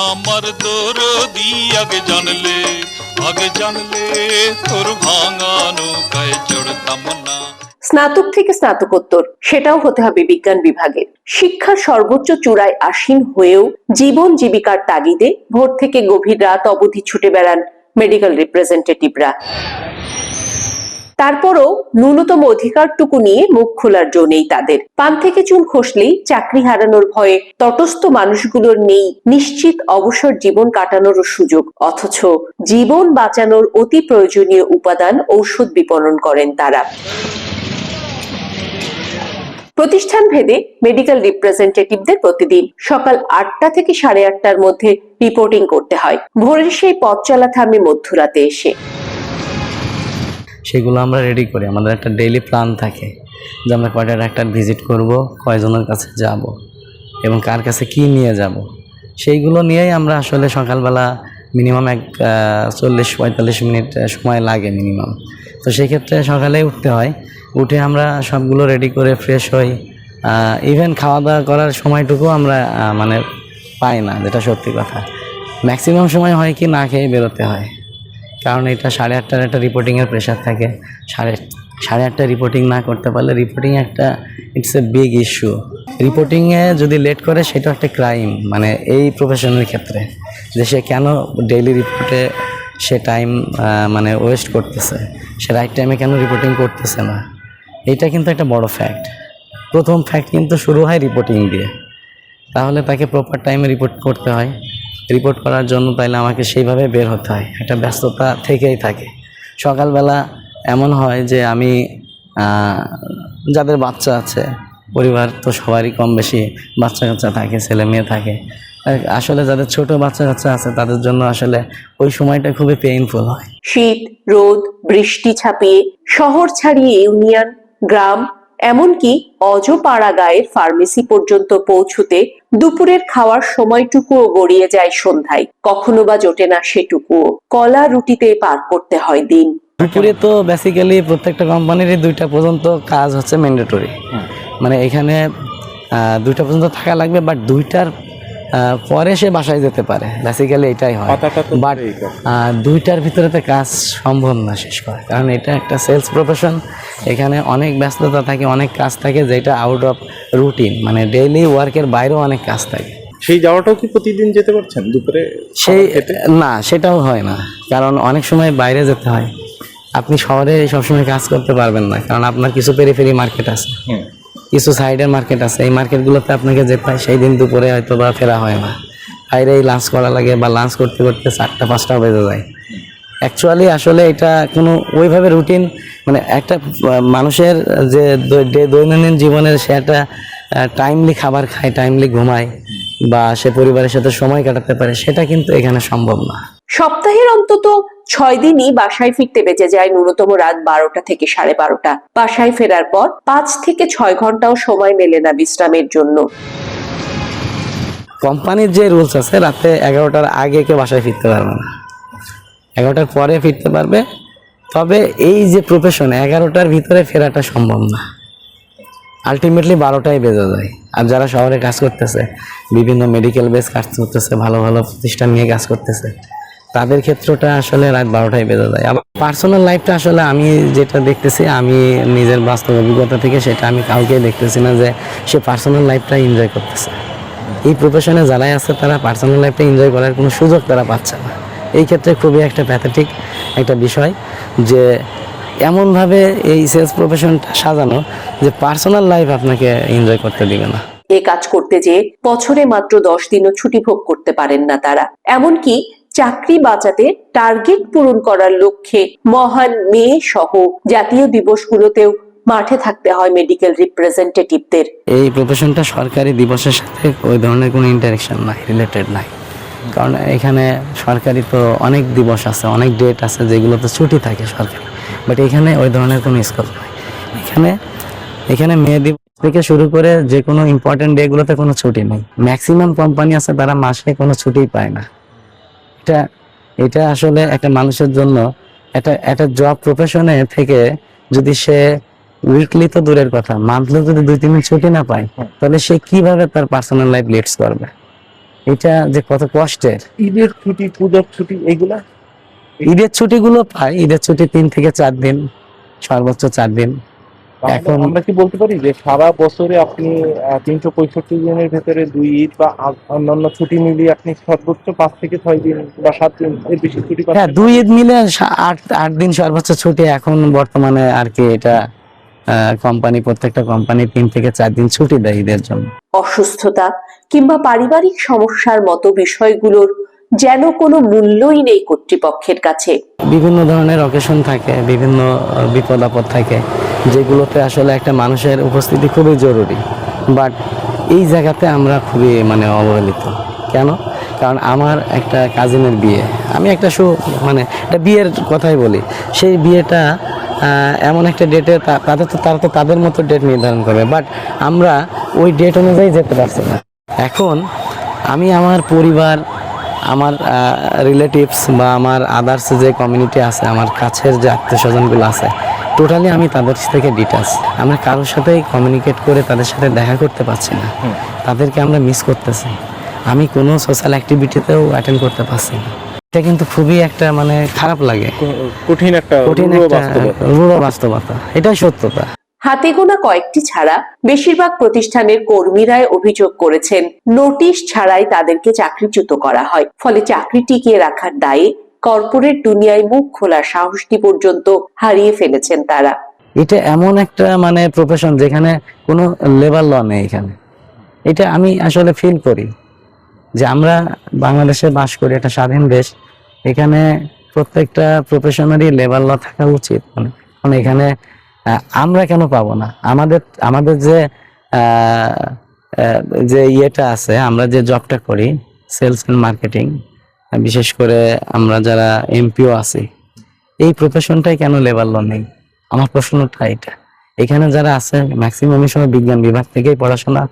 আমার দরদি আগে জানলে তোর ভাঙা নৌকায় চড়তাম না। স্নাতক থেকে স্নাতকোত্তর, সেটাও হতে হবে বিজ্ঞান বিভাগের। শিক্ষার সর্বোচ্চ চূড়ায় আসীন হয়েও জীবন জীবিকার তাগিদে ভোর থেকে গভীর রাত অবধি ছুটে বেড়ান মেডিকেল রিপ্রেজেন্টেটিভরা। তারপরও ন্যূনতম অধিকারটুকু নিয়ে মুখ খোলার জো নেই তাদের। পান থেকে চুন খসলেই চাকরি হারানোর ভয়ে তটস্থ মানুষগুলোর নেই নিশ্চিত অবসর জীবন কাটানোরও সুযোগ, অথচ জীবন বাঁচানোর অতি প্রয়োজনীয় উপাদান ঔষধ বিপণন করেন তারা। প্রতিষ্ঠান ভেদে মেডিকেল রিপ্রেজেন্টেটিভদের প্রতিদিন সকাল 8টা থেকে 8:30টার মধ্যে রিপোর্টিং করতে হয়। ভোরের সেই পথ চলা থামে মধ্যরাতে এসে। সেগুলো আমরা রেডি করি। আমাদের একটা ডেইলি প্ল্যান থাকে যে আমরা কয়টা ডাক্তার ভিজিট করব, কয়জনের কাছে যাব এবং কার কাছে কি নিয়ে যাব। সেইগুলো নিয়েই আমরা আসলে সকালবেলা মিনিমাম 40-45 মিনিট সময় লাগে মিনিমাম। তো সেই ক্ষেত্রে সকালে উঠতে হয়, উঠে আমরা সবগুলো রেডি করে ফ্রেশ হই। ইভেন খাওয়া দাওয়া করার সময়টুকু আমরা পাই না, যেটা সত্যি কথা। ম্যাক্সিমাম সময় হয় কি না খেয়ে বেরোতে হয়, কারণ এটা 8:30টার একটা রিপোর্টিংয়ের প্রেশার থাকে। 8:30 রিপোর্টিং না করতে পারলে reporting it's a big issue. রিপোর্টিংয়ে যদি লেট করে সেটা একটা ক্রাইম, এই প্রফেশনের ক্ষেত্রে, যে সে কেন ডেইলি রিপোর্টে সে টাইম ওয়েস্ট করতেছে, সে রাইট টাইমে কেন রিপোর্টিং করতেছে না। এইটা কিন্তু একটা বড় ফ্যাক্ট। প্রথম ফ্যাক্ট কিন্তু শুরু হয় রিপোর্টিং দিয়ে। তাহলে তাকে প্রপার টাইমে রিপোর্ট করতে হয়। রিপোর্ট করার জন্য তাইলে আমাকে সেইভাবে বের হতে হয়, একটা ব্যস্ততা থেকেই থাকে। সকালবেলা এমন হয় যে আমি যাদের বাচ্চা আছে, পরিবার তো সবারই কম বেশি বাচ্চা কাচ্চা থাকে, ছেলে মেয়ে থাকে। আসলে যাদের ছোট বাচ্চা কাচ্চা আছে তাদের জন্য আসলে ওই সময়টা খুবই পেইনফুল হয়। শীত, রোদ, বৃষ্টি ছাপিয়ে শহর ছাড়িয়ে ইউনিয়ন, গ্রাম, এমনকি অজপাড়া গায়ের ফার্মেসি পর্যন্ত পৌঁছতে দুপুরের খাওয়ার সময়টুকুও গড়িয়ে যায় সন্ধ্যায়। কখনো বা জোটে না সেটুকুও। কলা রুটিতে পার করতে হয় দিন। দুপুরে তো বেসিক্যালি প্রত্যেকটা কোম্পানিরই 2টা পর্যন্ত কাজ হচ্ছে ম্যান্ডেটরি। এখানে 2টা পর্যন্ত থাকা লাগবে, বাট 2টার পরে সে বাসায় যেতে পারে, বেসিক্যালি এটাই হয়। বাট 2টার ভিতরেতে কাজ সম্ভব না শেষ করা, কারণ এটা একটা সেলস প্রফেশন। এখানে অনেক ব্যস্ততা থাকে, অনেক কাজ থাকে যেটা আউট অফ রুটিন, ডেইলি ওয়ার্কের বাইরেও অনেক কাজ থাকে। সেই যাওয়াটাও কি প্রতিদিন যেতে পারছেন দুপুরে? না, সেটাও হয় না, কারণ অনেক সময় বাইরে যেতে হয়। আপনি শহরে সবসময় কাজ করতে পারবেন না, কারণ আপনার কিছু পেরিফেরি মার্কেট আছে, কিছু সাইডের মার্কেট আছে। এই মার্কেটগুলোতে আপনাকে যেতে হয়, সেই দিন দুপুরে হয়তো বা ফেরা হয় না, বাইরেই লাঞ্চ করা লাগে, বা লাঞ্চ করতে করতে 4টা-5টা বেজে যায়। অ্যাকচুয়ালি আসলে এটা কোনো ওইভাবে রুটিন, একটা মানুষের যে দৈনন্দিন জীবনের সে একটা টাইমলি খাবার খায়, টাইমলি ঘুমায়, বা সে পরিবারের সাথে সময় কাটাতে পারে, সেটা কিন্তু এখানে সম্ভব না। সপ্তাহের অন্তত 6 দিনই বাসায় ফিরতে বেঁচে যায় ন্যূনতম রাত 12টা থেকে 12:30। বাসায় ফেরার পর 5 থেকে 6 ঘন্টাও সময় মেলে না বিশ্রামের জন্য। কোম্পানির যে রুলস আছে, রাতে 11টার আগে কেউ বাসায় ফিরতে পারবে না, 11টার পরে ফিরতে পারবে। তবে এই যে প্রফেশন, 11টার ভিতরে ফেরাটা সম্ভব না, আলটিমেটলি 12টাই বেজে যায়। আর যারা শহরে কাজ করতেছে, বিভিন্ন মেডিকেল বেস কাজ করতেছে, ভালো ভালো প্রতিষ্ঠান নিয়ে কাজ করতেছে, তাদের ক্ষেত্রটা আসলে রাত 12টাই বেজে যায়। আবার পার্সোনাল লাইফটা আসলে আমি যেটা দেখতেছি, আমি নিজের বাস্তব অভিজ্ঞতা থেকে সেটা আমি কাউকে দেখতেছি না যে সে পার্সোনাল লাইফটা এনজয় করতেছে। এই প্রফেশনে যারাই আছে তারা পার্সোনাল লাইফটা এনজয় করার কোনো সুযোগ তারা পাচ্ছে না। এই ক্ষেত্রে খুবই একটা প্যাথেটিক একটা বিষয় যে এমনভাবে এই সেলস প্রফেশনটা সাজানো যে পার্সোনাল লাইফ আপনাকে এনজয় করতে দিবে না। এ কাজ করতে যে বছরে মাত্র 10 দিনও ছুটি ভোগ করতে পারেন না তারা। এমনকি চাকরি বাঁচাতে টার্গেট পূরণ করার লক্ষ্যে মহান মে সহ জাতীয় দিবসগুলোতেও মাঠে থাকতে হয় মেডিকেল রিপ্রেজেন্টেটিভদের। এই প্রফেশনটা সরকারি দিবসের সাথে ওই ধরনের কোনো ইন্টারেকশন নাই, রিলেটেড নাই। কারণ এখানে সরকারি তো অনেক দিবস আছে, অনেক ডেট আছে যেগুলোতে ছুটি থাকে সরকারি, বাট এখানে ওই ধরনের কোনো স্কোপ নাই। এখানে মে দিবস থেকে শুরু করে যে কোনো ইম্পর্টেন্ট ডেগুলোতে কোনো ছুটি নেই। ম্যাক্সিমাম কোম্পানি আছে তারা মাসে কোনো ছুটিই পায় না। এটা আসলে একটা মানুষের জন্য একটা জব প্রফেশনে থেকে যদি সে উইকলি তো দূরের কথা, মান্থলি যদি 2-3 দিন ছুটি না পায়, তাহলে সে কিভাবে তার পার্সোনাল লাইফ লিডস করবে? এটা যে কত কষ্টের। ঈদের ছুটি, পূজার ছুটি, এইগুলা ঈদের ছুটিগুলো পাই, ঈদের ছুটি 3 থেকে 4 দিন, সর্বোচ্চ 4 দিন। এখন আমরা কি বলতে পারি যে সারা বছরে আপনি 365 দিনের ভেতরে 2 ঈদ বা অন্যান্য ছুটি মিলিয়ে আপনি সর্বোচ্চ 5 থেকে 6 দিন বা 7 দিন এর বেশি ছুটি হ্যাঁ, পাচ্ছেন? 2 ঈদ মিলে 8 দিন সর্বোচ্চ ছুটি এখন বর্তমানে আর কি। এটা কোম্পানি, প্রত্যেকটা কোম্পানি 3 থেকে 4 দিন ছুটি দেয় ঈদের জন্য। অসুস্থতা কিংবা পারিবারিক সমস্যার মতো বিষয়গুলোর যেন কোনো মূল্যই নেই কর্তৃপক্ষের কাছে। বিভিন্ন ধরনের অকেশন থাকে, বিভিন্ন বিপদ আপদ থাকে, যেগুলোতে আসলে একটা মানুষের উপস্থিতি খুবই জরুরি। বাট এই জায়গাতে আমরা খুবই মানে অবহেলিত। কেন? কারণ আমার একটা কাজিনের বিয়ে, আমি একটা একটা বিয়ের কথাই বলি, সেই বিয়েটা এমন একটা ডেটে তারা তো তাদের মতো ডেট নির্ধারণ করবে, বাট আমরা ওই ডেট অনুযায়ী যেতে পারছি না। এখন আমি আমার পরিবার, আমার রিলেটিভস বা আমার আদার্স যে কমিউনিটি আছে, আমার কাছের যে আত্মীয় স্বজনগুলো আছে, টোটালি আমি তাদের থেকে ডিটাচ। আমরা কারোর সাথেই কমিউনিকেট করে তাদের সাথে দেখা করতে পারছি না, তাদেরকে আমরা মিস করতেছি। আমি কোনো সোশ্যাল অ্যাক্টিভিটিতেও অ্যাটেন্ড করতে পারছি না। এটা কিন্তু খুবই একটা মানে খারাপ লাগে, কঠিন একটা রূঢ় বাস্তবতা, এটাই সত্যতা। হাতে গোনা কয়েকটি ছাড়া বেশিরভাগ প্রতিষ্ঠানের কর্মীরাই অভিযোগ করেছেন নোটিশ ছাড়াই তাদেরকে চাকরিচ্যুত করা হয়, ফলে চাকরি টিকিয়ে রাখার দায়ে কর্পোরেট দুনিয়ায় মুখ খোলার সাহসটি পর্যন্ত হারিয়ে ফেলেছেন তারা। এটা এমন একটা মানে প্রফেশন যেখানে কোনো লেবার ল নেই এখানে। এটা আমি আসলে ফিল করি যে আমরা বাংলাদেশে বাস করি, একটা স্বাধীন দেশ, এখানে প্রত্যেকটা প্রফেশনেরই লেবার ল থাকা উচিত। মানে এখানে আমরা কেন পাবো না? আমাদের যে ইয়েটা আছে, আমরা যে জবটা করি সেলস এন্ড মার্কেটিং, বিশেষ করে আমরা যারা এমপিও আছি, এই প্রফেশনটাই কেন লেবার ল নেই? আমার প্রশ্নটা এটা। এখানে যারা আছে ম্যাক্সিমাম সময় বিজ্ঞান বিভাগ থেকেই পড়াশোনা,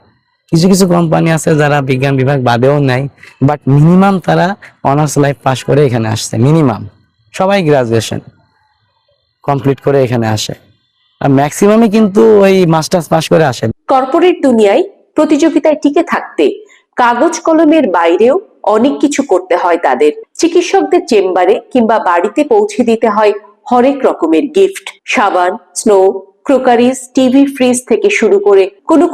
কিছু কিছু কোম্পানি আছে যারা বিজ্ঞান বিভাগ বাদেও নেয়, বাট মিনিমাম তারা অনার্স লাইফ পাস করে এখানে আসছে। মিনিমাম সবাই গ্রাজুয়েশন কমপ্লিট করে এখানে আসে, আর ম্যাক্সিমামই কিন্তু ওই মাস্টার্স পাস করে আসে। কর্পোরেট দুনিয়ায় প্রতিযোগিতায় টিকে থাকতে কাগজ কলমের বাইরেও অনেক কিছু করতে হয় তাদের। চিকিৎসকদের চেম্বারে কিংবা বাড়িতে পৌঁছে দিতে হয় হরেক রকমের গিফট, সাবান, স্নো, ক্রোকারিজ, টিভি, ফ্রিজ থেকে শুরু করে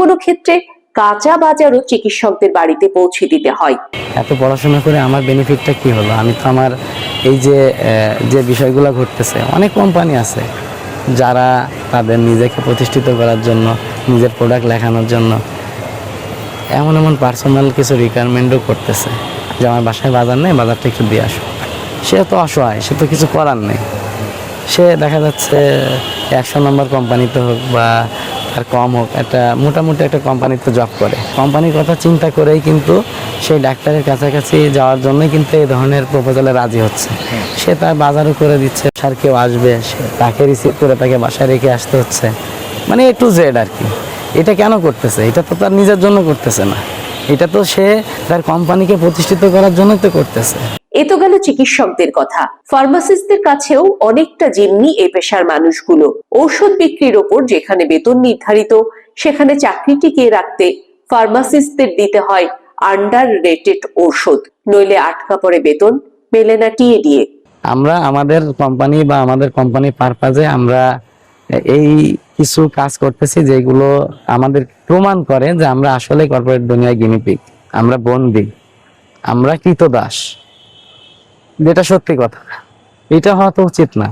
কোনো ক্ষেত্রে কাঁচা বাজারও চিকিৎসকদের বাড়িতে পৌঁছে দিতে হয়। এত পড়াশোনা করে আমার বেনিফিটটা কি হলো? আমি তো আমার এই যে বিষয়গুলো ঘটতেছে, অনেক কোম্পানি আছে যারা তাদের নিজেকে প্রতিষ্ঠিত করার জন্য, নিজের প্রোডাক্ট লেখানোর জন্য এমন পার্সোনাল কিছু রিকোয়ারমেন্টও করতেছে যে আমার বাসায় বাজার নেই, বাজারটা একটু দিয়ে আসো। সে তো অসহায়, সে তো কিছু করার নেই। সে দেখা যাচ্ছে 100 নম্বর কোম্পানিতে হোক বা আর কম হোক, একটা মোটামুটি একটা কোম্পানিতে জব করে, কোম্পানির কথা চিন্তা করেই কিন্তু সেই ডাক্তারের কাছাকাছি যাওয়ার জন্যই কিন্তু এই ধরনের প্রপোজালে রাজি হচ্ছে। সে তার বাজারও করে দিচ্ছে, আর কেউ আসবে তাকে রিসিভ করে তাকে বাসায় রেখে আসতে হচ্ছে, মানে A to Z আর কি। এটা কেন করতেছে? এটা তো তার নিজের জন্য করতেছে না, এটা তো সে তার কোম্পানিকে প্রতিষ্ঠিত করার জন্যই তো করতেছে। এ তো গেল চিকিৎসকদের কথা। ফার্মাসিস্টদের কাছেও অনেকটা যেমনি এ পেশার মানুষগুলো। ঔষধ বিক্রির ওপর যেখানে বেতন নির্ধারিত, সেখানে চাকরি টিকিয়ে রাখতে ফার্মাসিস্টদের দিতে হয় আন্ডার রেটেড ঔষধ, নইলে আটকা পড়ে বেতন, মেলে না টিয়ে দিয়ে। আমরা আমাদের কোম্পানি বা আমাদের কোম্পানি পারপাজে আমরা এই কিছু কাজ করতেছি যেগুলো আমাদের প্রমাণ করে যে আমরা আসলে কর্পোরেট দুনিয়ায় গিনিপিগ, আমরা বন্দী, আমরা কৃতদাস, যেটা সত্যি কথা। এটা হওয়া তো উচিত না।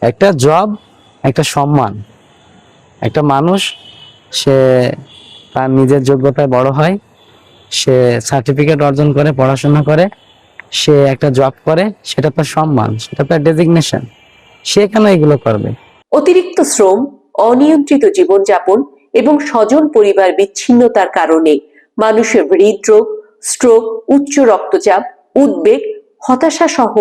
একটা জব, একটা সম্মান, একটা মানুষ সে তার নিজের যোগ্যতায় বড় হয়, সে সার্টিফিকেট অর্জন করে, পড়াশোনা করে, সে একটা জব করে, সেটা তার সম্মান, সেটা তার ডেজিগনেশন। সে কেন এগুলো করবে? অতিরিক্ত শ্রম, অনিয়ন্ত্রিত জীবনযাপন এবং স্বজন পরিবার বিচ্ছিন্নতার কারণে মানুষের হৃদরোগ, স্ট্রোক, উচ্চ রক্তচাপ, উদ্বেগ, হতাশা সহ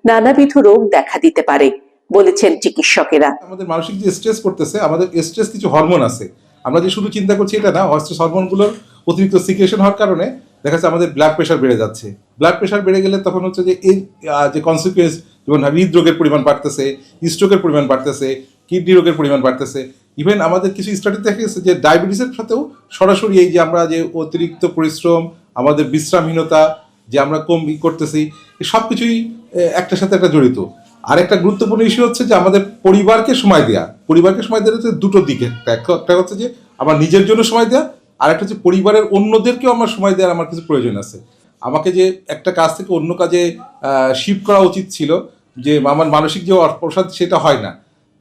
নানাবিধ রোগ দেখা দিতে পারে বলেছেন চিকিৎসকেরা। আমাদের মানসিক যে স্ট্রেস পড়তেছে, আমাদের স্ট্রেস কিছু হরমোন আছে, আমরা যে শুধু চিন্তা করছি এটা না, স্ট্রেস হরমোনগুলোর অতিরিক্ত সিক্রেশন হওয়ার কারণে দেখা যাচ্ছে আমাদের ব্লাড প্রেশার বেড়ে যাচ্ছে। ব্লাড প্রেশার বেড়ে গেলে তখন হচ্ছে যে এর যে কনসিকুয়েন্স, যেমন হৃদরোগের পরিমাণ বাড়তেছে, স্ট্রোকের পরিমাণ বাড়তেছে, কিডনি রোগের পরিমাণ বাড়তেছে। ইভেন আমাদের কিছু স্টাডি দেখা গেছে যে ডায়াবেটিসের সাথেও সরাসরি এই যে আমরা যে অতিরিক্ত পরিশ্রম আমাদের বিশ্রামহীনতা, যে আমরা কম করতেছি, এই সব কিছুই একটার সাথে একটা জড়িত। আর একটা গুরুত্বপূর্ণ ইস্যু হচ্ছে যে আমাদের পরিবারকে সময় দেওয়া। পরিবারকে সময় দেওয়া হচ্ছে দুটো দিকে, একটা হচ্ছে যে আমার নিজের জন্য সময় দেওয়া, আর একটা হচ্ছে পরিবারের অন্যদেরকেও আমার সময় দেওয়ার আমার কিছু প্রয়োজন আছে। আমাকে যে একটা কাজ থেকে অন্য কাজে শিফট করা উচিত ছিল, যে আমার মানসিক যে প্রসাদ সেটা হয় না।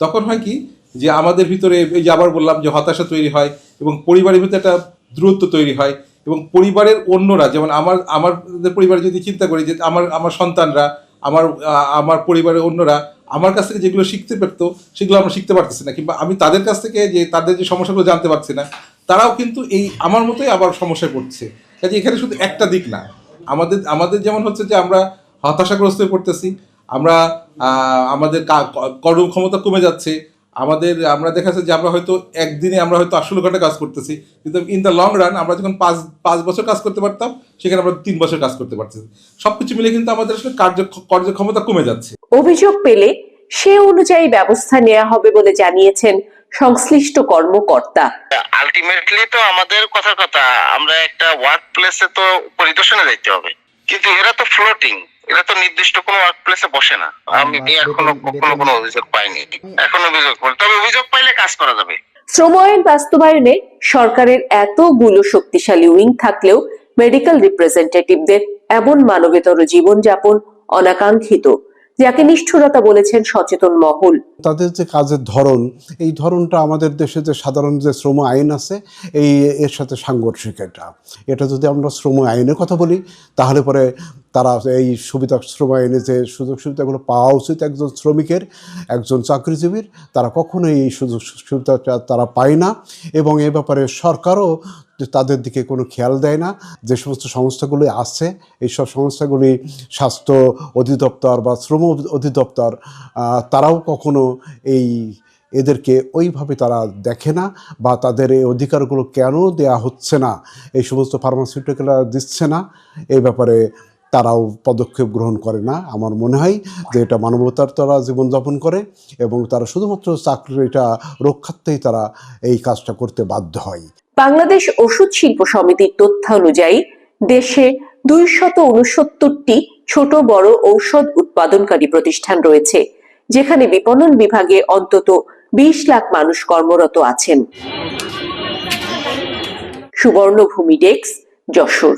তখন হয় কি যে আমাদের ভিতরে এই যে আবার বললাম যে হতাশা তৈরি হয় এবং পরিবারের ভিতরে একটা দূরত্ব তৈরি হয় এবং পরিবারের অন্যরা, যেমন আমাদের পরিবারে যদি চিন্তা করি যে আমার সন্তানরা, আমার পরিবারের অন্যরা আমার কাছ থেকে যেগুলো শিখতে পারতো সেগুলো আমরা শিখতে পারতেছি না, কিংবা আমি তাদের কাছ থেকে যে তাদের যে সমস্যাগুলো জানতে পারছি না, তারাও কিন্তু এই আমার মতোই আবার সমস্যায় পড়ছে। কাজে এখানে শুধু একটা দিক না, আমাদের যেমন হচ্ছে যে আমরা হতাশাগ্রস্ত হয়ে পড়তেছি, আমরা আমাদের কর্মক্ষমতা কমে যাচ্ছে, আমরা দেখা যাচ্ছে যে আমরা হয়তো একদিনে আমরা হয়তো 18 ঘন্টা কাজ করতেছি, কিন্তু ইন দ্য লং রান আমরা যখন 5 বছর কাজ করতে পারতাম সেখানে আমরা 3 বছর কাজ করতে পারতেছি। সবকিছু মিলে কিন্তু আমাদের আসলে কার্যক্ষমতা কমে যাচ্ছে। অভিযোগ পেলে সে অনুযায়ী ব্যবস্থা নেওয়া হবে বলে জানিয়েছেন সংশ্লিষ্ট কর্মকর্তা। আলটিমেটলি তো আমাদের কথার কথা, আমরা একটা ওয়ার্ক প্লেসে তো পরিদর্শনে যাইতে হবে, কিন্তু এরা তো ফ্লোটিং, এরা তো নির্দিষ্ট কোনো ওয়ার্ক প্লেসে বসে না। আমি এখনো কোনো অভিযোগ পাইনি, তবে অভিযোগ পাইলে কাজ করা যাবে। শ্রম আইন বাস্তবায়নে সরকারের এতগুলো শক্তিশালী উইং থাকলেও মেডিকেল রিপ্রেজেন্টেটিভদের এমন মানবেতর জীবনযাপন অনাকাঙ্ক্ষিত, যাকে নিষ্ঠুরতা বলেছেন সচেতন মহল। তাদের যে কাজের ধরন, এই ধরনটা আমাদের দেশে যে সাধারণ যে শ্রম আইন আছে এর সাথে সাংঘর্ষিক। এটা যদি আমরা শ্রম আইনের কথা বলি তাহলে পরে তারা এই সুবিধা, শ্রম আইনে যে সুযোগ সুবিধাগুলো পাওয়া উচিত একজন শ্রমিকের, একজন চাকরিজীবীর, তারা কখনোই এই সুযোগ সুবিধাটা তারা পায় না। এবং এ ব্যাপারে সরকারও তাদের দিকে কোনো খেয়াল দেয় না। যে সমস্ত সংস্থাগুলি আছে, এইসব সংস্থাগুলি স্বাস্থ্য অধিদপ্তর বা শ্রম অধিদপ্তর, তারাও কখনো এদেরকে ওইভাবে তারা দেখে না, বা তাদের এই অধিকারগুলো কেন দেয়া হচ্ছে না, এই সমস্ত ফার্মাসিউটিক্যালরা দিচ্ছে না, এই ব্যাপারে তারাও পদক্ষেপ গ্রহণ করে না। আমার মনে হয় যে এটা মানবতার তারা জীবনযাপন করে এবং তারা শুধুমাত্র চাকরিটা রক্ষার্থেই তারা এই কাজটা করতে বাধ্য হয়। বাংলাদেশ ওষুধ শিল্প সমিতির তথ্য অনুযায়ী দেশে 269টি ছোট বড় ঔষধ উৎপাদনকারী প্রতিষ্ঠান রয়েছে, যেখানে বিপণন বিভাগে অন্তত 20 লাখ মানুষ কর্মরত আছেন। সুবর্ণভূমি ডেস্ক, যশোর।